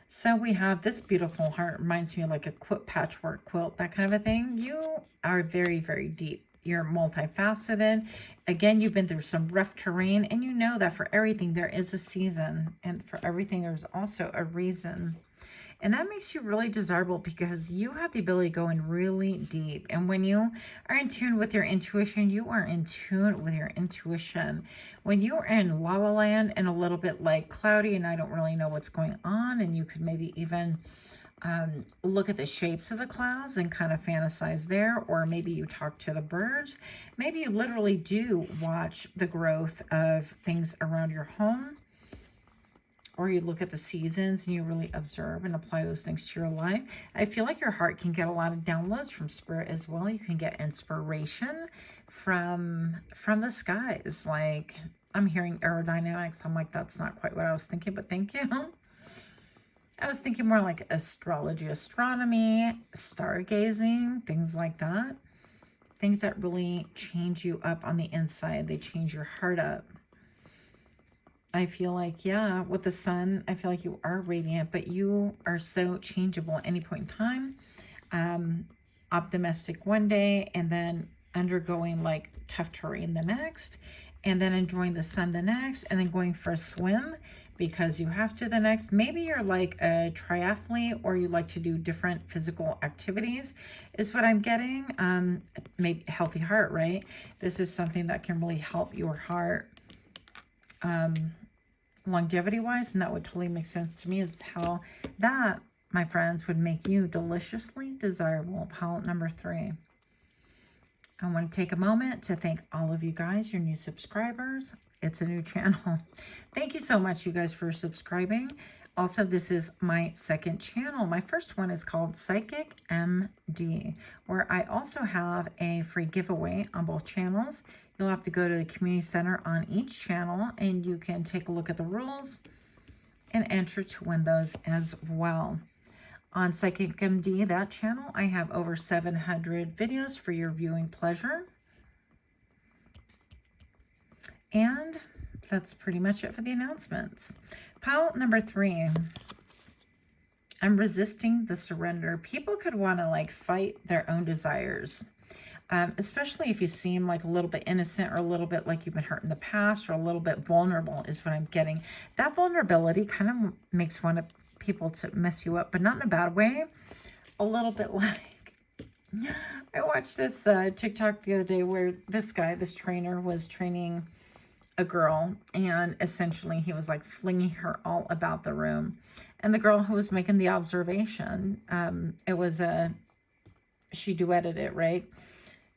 So we have this beautiful heart. Reminds me of like a patchwork quilt, that kind of a thing. You are very, very deep. You're multifaceted. Again, you've been through some rough terrain, and you know that for everything there is a season, and for everything there's also a reason. And that makes you really desirable, because you have the ability to go in really deep. And when you are in tune with your intuition, you are in tune with your intuition. When you are in la la land and a little bit like cloudy and I don't really know what's going on, and you could maybe even look at the shapes of the clouds and kind of fantasize there, or maybe you talk to the birds. Maybe you literally do watch the growth of things around your home. Or you look at the seasons and you really observe and apply those things to your life. I feel like your heart can get a lot of downloads from spirit as well. You can get inspiration from the skies. Like, I'm hearing aerodynamics. I'm like, that's not quite what I was thinking, but thank you. I was thinking more like astrology, astronomy, stargazing, things like that. Things that really change you up on the inside. They change your heart up. I feel like, yeah, with the sun, I feel like you are radiant, but you are so changeable at any point in time. Optimistic one day, and then undergoing like tough terrain the next, and then enjoying the sun the next, and then going for a swim because you have to the next. Maybe you're like a triathlete, or you like to do different physical activities is what I'm getting. Maybe healthy heart, right? This is something that can really help your heart. Longevity wise, and that would totally make sense to me, is how that, my friends, would make you deliciously desirable. Pile number 3. I want to take a moment to thank all of you guys, your new subscribers. It's a new channel. Thank you so much, you guys, for subscribing. Also, this is my second channel. My first one is called PsychicMD, where I also have a free giveaway on both channels. You'll have to go to the community center on each channel and you can take a look at the rules and enter to win those as well. On PsychicMD, that channel, I have over 700 videos for your viewing pleasure. And that's pretty much it for the announcements. Pile number 3. I'm resisting the surrender. People could want to like fight their own desires. Especially if you seem like a little bit innocent or a little bit like you've been hurt in the past or a little bit vulnerable is what I'm getting. That vulnerability kind of makes one of people to mess you up, but not in a bad way. A little bit like, I watched this TikTok the other day where this guy, this trainer, was training a girl, and essentially he was like flinging her all about the room. And the girl who was making the observation, she duetted it, right?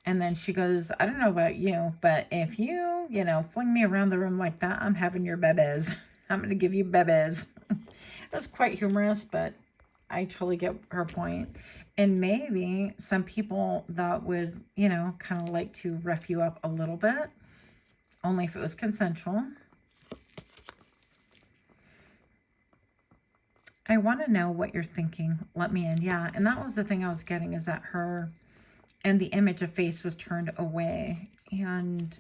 And then she goes, I don't know about you, but if you, fling me around the room like that, I'm having your bebes. I'm going to give you bebes. It was quite humorous, but I totally get her point. And maybe some people that would, kind of like to rough you up a little bit, only if it was consensual. I want to know what you're thinking. Let me in. Yeah, and that was the thing I was getting, is that her and the image of face was turned away, and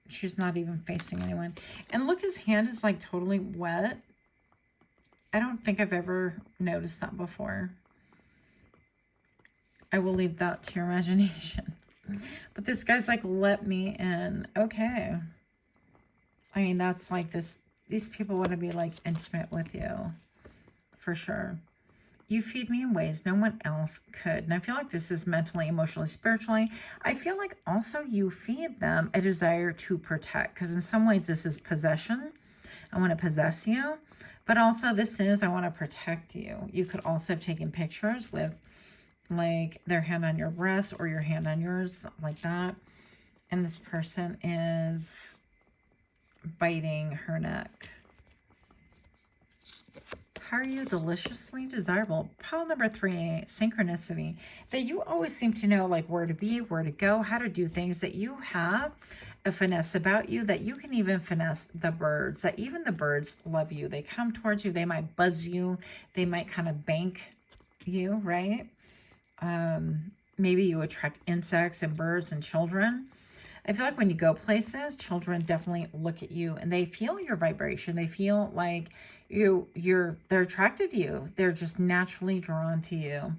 she's not even facing anyone. And look, his hand is like totally wet. I don't think I've ever noticed that before. I will leave that to your imagination. But this guy's like, let me in. Okay. I mean, that's like this. These people want to be like intimate with you. For sure. You feed me in ways no one else could. And I feel like this is mentally, emotionally, spiritually. I feel like also you feed them a desire to protect. Because in some ways this is possession. I want to possess you. But also this is, I want to protect you. You could also have taken pictures with like their hand on your breast or your hand on yours, like that. And this person is biting her neck. How are you deliciously desirable? Pile number 3, synchronicity. That you always seem to know like where to be, where to go, how to do things, that you have a finesse about you, that you can even finesse the birds, that even the birds love you. They come towards you, they might buzz you, they might kind of bank you, right? Maybe you attract insects and birds and children. I feel like when you go places, children definitely look at you and they feel your vibration. They feel like they're attracted to you. They're just naturally drawn to you.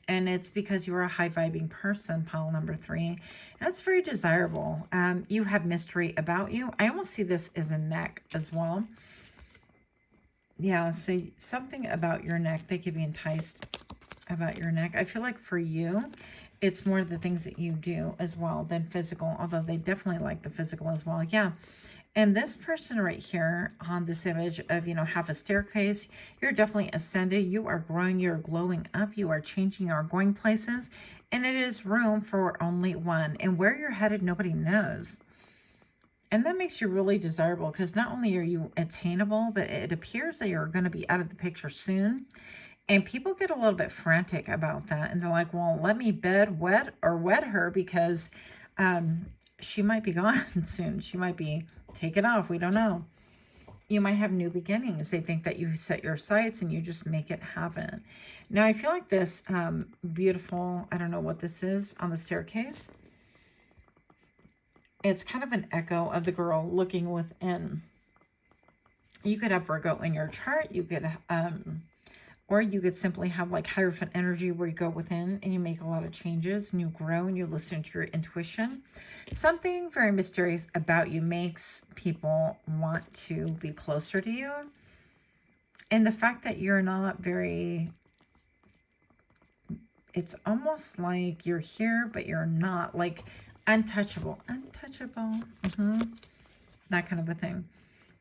And it's because you're a high vibing person, pile number 3. That's very desirable. You have mystery about you. I almost see this as a neck as well. Yeah, so something about your neck. They could be enticed about your neck. I feel like for you, it's more the things that you do as well than physical, although they definitely like the physical as well. Yeah. And this person right here on this image of, half a staircase, you're definitely ascended. You are growing. You're glowing up. You are changing. You are going places. And it is room for only one. And where you're headed, nobody knows. And that makes you really desirable because not only are you attainable, but it appears that you're going to be out of the picture soon. And people get a little bit frantic about that. And they're like, well, let me wed her because she might be gone soon. She might be taken off. We don't know. You might have new beginnings. They think that you set your sights and you just make it happen. Now, I feel like this beautiful, I don't know what this is on the staircase. It's kind of an echo of the girl looking within. You could have Virgo in your chart. You could or you could simply have like Hierophant energy where you go within and you make a lot of changes and you grow and you listen to your intuition. Something very mysterious about you makes people want to be closer to you. And the fact that you're not very, it's almost like you're here, but you're not, like untouchable. That kind of a thing.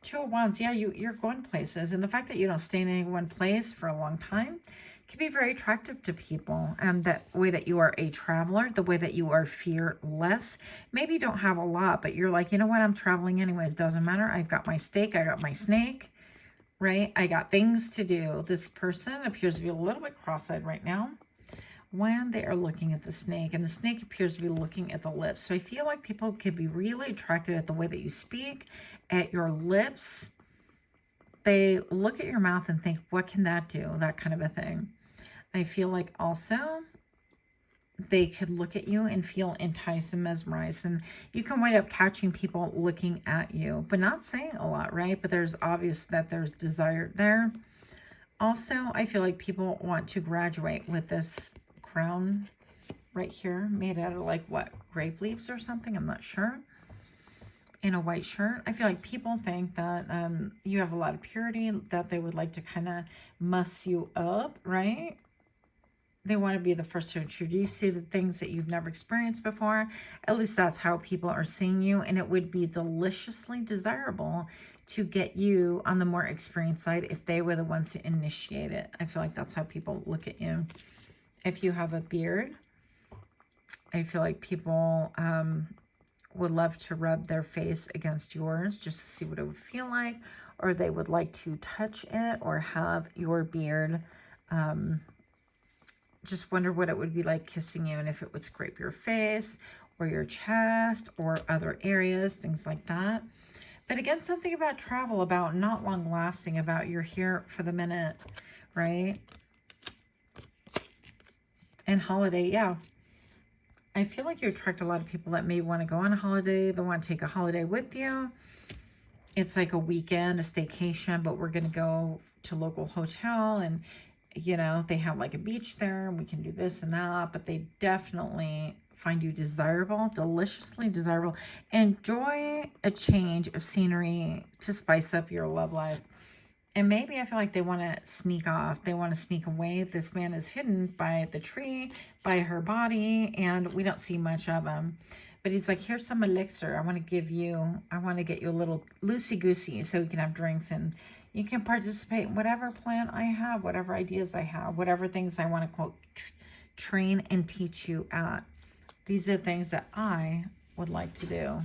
2 of Wands, yeah, you're going places. And the fact that you don't stay in any one place for a long time can be very attractive to people. That way that you are a traveler, the way that you are fearless. Maybe you don't have a lot, but you're like, you know what, I'm traveling anyways. Doesn't matter. I've got my steak. I got my snake, right? I got things to do. This person appears to be a little bit cross-eyed right now. when they are looking at the snake, and the snake appears to be looking at the lips. So I feel like people could be really attracted at the way that you speak, at your lips. They look at your mouth and think, what can that do? That kind of a thing. I feel like also they could look at you and feel enticed and mesmerized. And you can wind up catching people looking at you, but not saying a lot, right? But there's obvious that there's desire there. Also, I feel like people want to graduate with this crown right here, made out of like what, grape leaves or something, I'm not sure, in a white shirt. I feel like people think that you have a lot of purity, that they would like to kind of muss you up, right? They want to be the first to introduce you to things that you've never experienced before. At least that's how people are seeing you. And it would be deliciously desirable to get you on the more experienced side if they were the ones to initiate it. I feel like that's how people look at you. If you have a beard, I feel like people would love to rub their face against yours just to see what it would feel like. Or they would like to touch it or have your beard. Just wonder what it would be like kissing you, and if it would scrape your face or your chest or other areas, things like that. But again, something about travel, about not long lasting, about you're here for the minute, right? And holiday, yeah. I feel like you attract a lot of people that may want to go on a holiday. They want to take a holiday with you. It's like a weekend, a staycation, but we're going to go to local hotel, and you know, they have like a beach there, and we can do this and that, but they definitely find you desirable, deliciously desirable. Enjoy a change of scenery to spice up your love life. And maybe I feel like they want to sneak off. They want to sneak away. This man is hidden by the tree, by her body, and we don't see much of him. But he's like, here's some elixir. I want to get you a little loosey-goosey so we can have drinks, and you can participate in whatever plan I have, whatever ideas I have, whatever things I want to, quote, train and teach you at. These are things that I would like to do.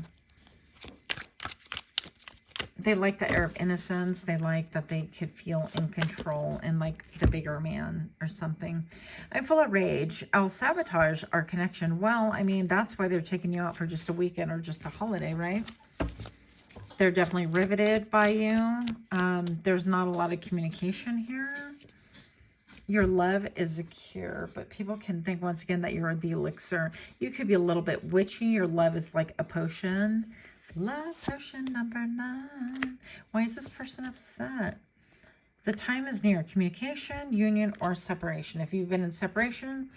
They like the air of innocence. They like that they could feel in control and like the bigger man or something. I'm full of rage. I'll sabotage our connection. Well, I mean, that's why they're taking you out for just a weekend or just a holiday, right? They're definitely riveted by you. There's not a lot of communication here. Your love is a cure, but people can think once again that you're the elixir. You could be a little bit witchy. Your love is like a potion. Love potion number 9. Why is this person upset? The time is near. Communication, union, or separation. If you've been in separation,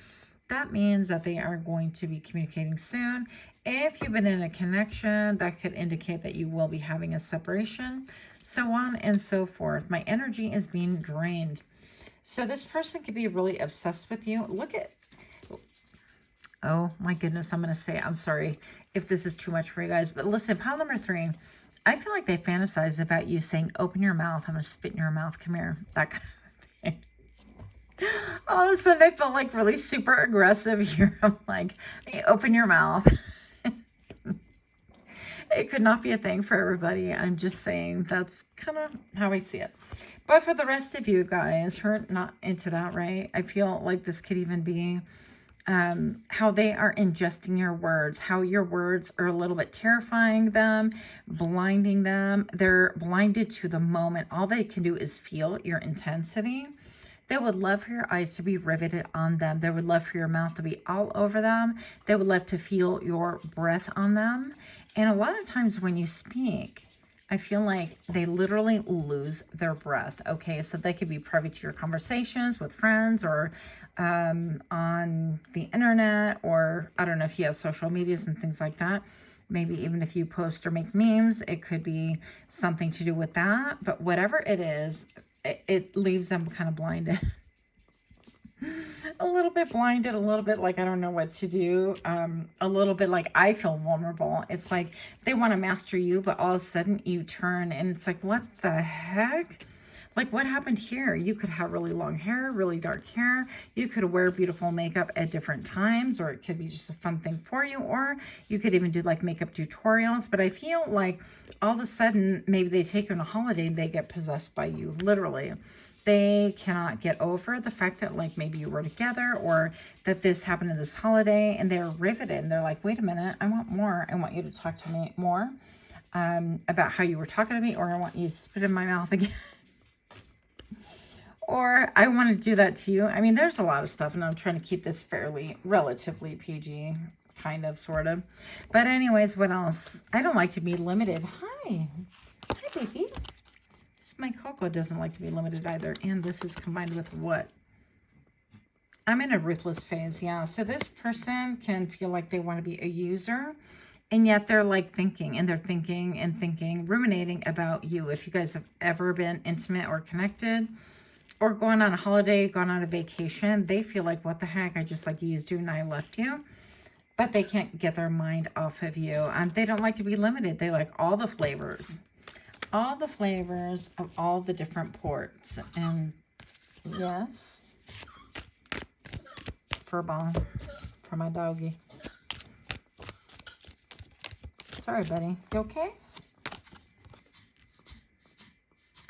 that means that they are going to be communicating soon. If you've been in a connection, that could indicate that you will be having a separation, so on and so forth. My energy is being drained. So this person could be really obsessed with you. Look at, oh my goodness, I'm going to say, I'm sorry if this is too much for you guys, but listen, pile number 3, I feel like they fantasize about you saying, open your mouth, I'm going to spit in your mouth, come here, that kind of thing. All of a sudden I felt like really super aggressive here. I'm like, hey, open your mouth. It could not be a thing for everybody. I'm just saying that's kind of how I see it. But for the rest of you guys who are not into that, right? I feel like this could even be how they are ingesting your words, how your words are a little bit terrifying them, blinding them. They're blinded to the moment. All they can do is feel your intensity. They would love for your eyes to be riveted on them. They would love for your mouth to be all over them. They would love to feel your breath on them. And a lot of times when you speak, I feel like they literally lose their breath. Okay, so they could be privy to your conversations with friends or on the internet, or I don't know if you have social medias and things like that. Maybe even if you post or make memes, it could be something to do with that. But whatever it is, it leaves them kind of blinded. A little bit blinded, a little bit like I don't know what to do, a little bit like I feel vulnerable. It's like they want to master you, but all of a sudden you turn and it's like, what the heck? Like what happened here? You could have really long hair, really dark hair. You could wear beautiful makeup at different times, or it could be just a fun thing for you, or you could even do like makeup tutorials. But I feel like all of a sudden, maybe they take you on a holiday and they get possessed by you, literally. They cannot get over the fact that like maybe you were together, or that this happened in this holiday, and they're riveted. And they're like, wait a minute, I want more. I want you to talk to me more about how you were talking to me, or I want you to spit in my mouth again. Or I want to do that to you. I mean, there's a lot of stuff, and I'm trying to keep this relatively PG, kind of, sort of. But anyways, what else? I don't like to be limited. Hi. Hi, baby. My Coco doesn't like to be limited either. And this is combined with what? I'm in a ruthless phase, yeah. So this person can feel like they want to be a user, and yet they're like thinking, and they're thinking and thinking, ruminating about you. If you guys have ever been intimate or connected, or going on a holiday, gone on a vacation, they feel like, what the heck? I just like used you and I left you. But they can't get their mind off of you. They don't like to be limited. They like all the flavors. All the flavors of all the different ports. And yes, fur ball for my doggy. Sorry, buddy. You okay?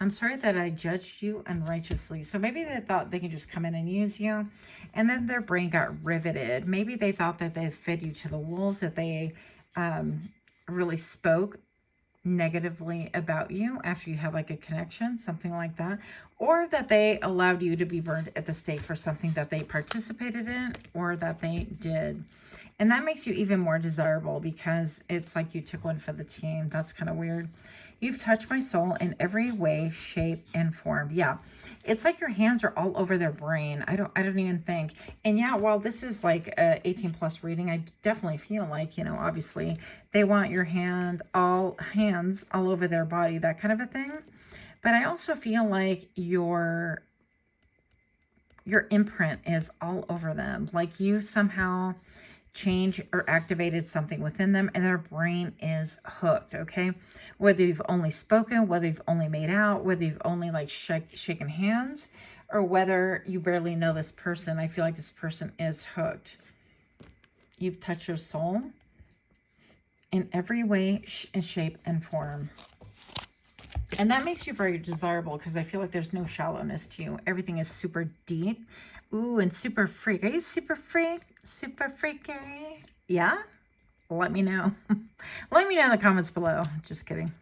I'm sorry that I judged you unrighteously. So maybe they thought they could just come in and use you, and then their brain got riveted. Maybe they thought that they fed you to the wolves, that they really spoke negatively about you after you had like a connection, something like that, or that they allowed you to be burned at the stake for something that they participated in or that they did. And that makes you even more desirable, because it's like you took one for the team. That's kind of weird. You've touched my soul in every way, shape, and form. Yeah, it's like your hands are all over their brain. I don't even think. And yeah, while this is like a 18+ reading, I definitely feel like, you know, obviously they want your hands all over their body, that kind of a thing. But I also feel like your imprint is all over them. Like you somehow change or activated something within them, and their brain is hooked, okay? Whether you've only spoken, whether you've only made out, whether you've only like shaken hands, or whether you barely know this person, I feel like this person is hooked. You've touched your soul in every way, shape, and form. And that makes you very desirable, because I feel like there's no shallowness to you. Everything is super deep. Ooh, and super freak. Are you super freak? Super freaky? Yeah? Let me know. Let me know in the comments below. Just kidding.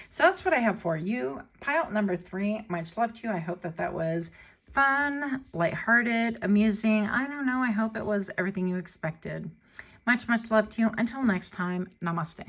So that's what I have for you. Pile number 3, much love to you. I hope that that was fun, lighthearted, amusing. I don't know. I hope it was everything you expected. Much love to you. Until next time, namaste.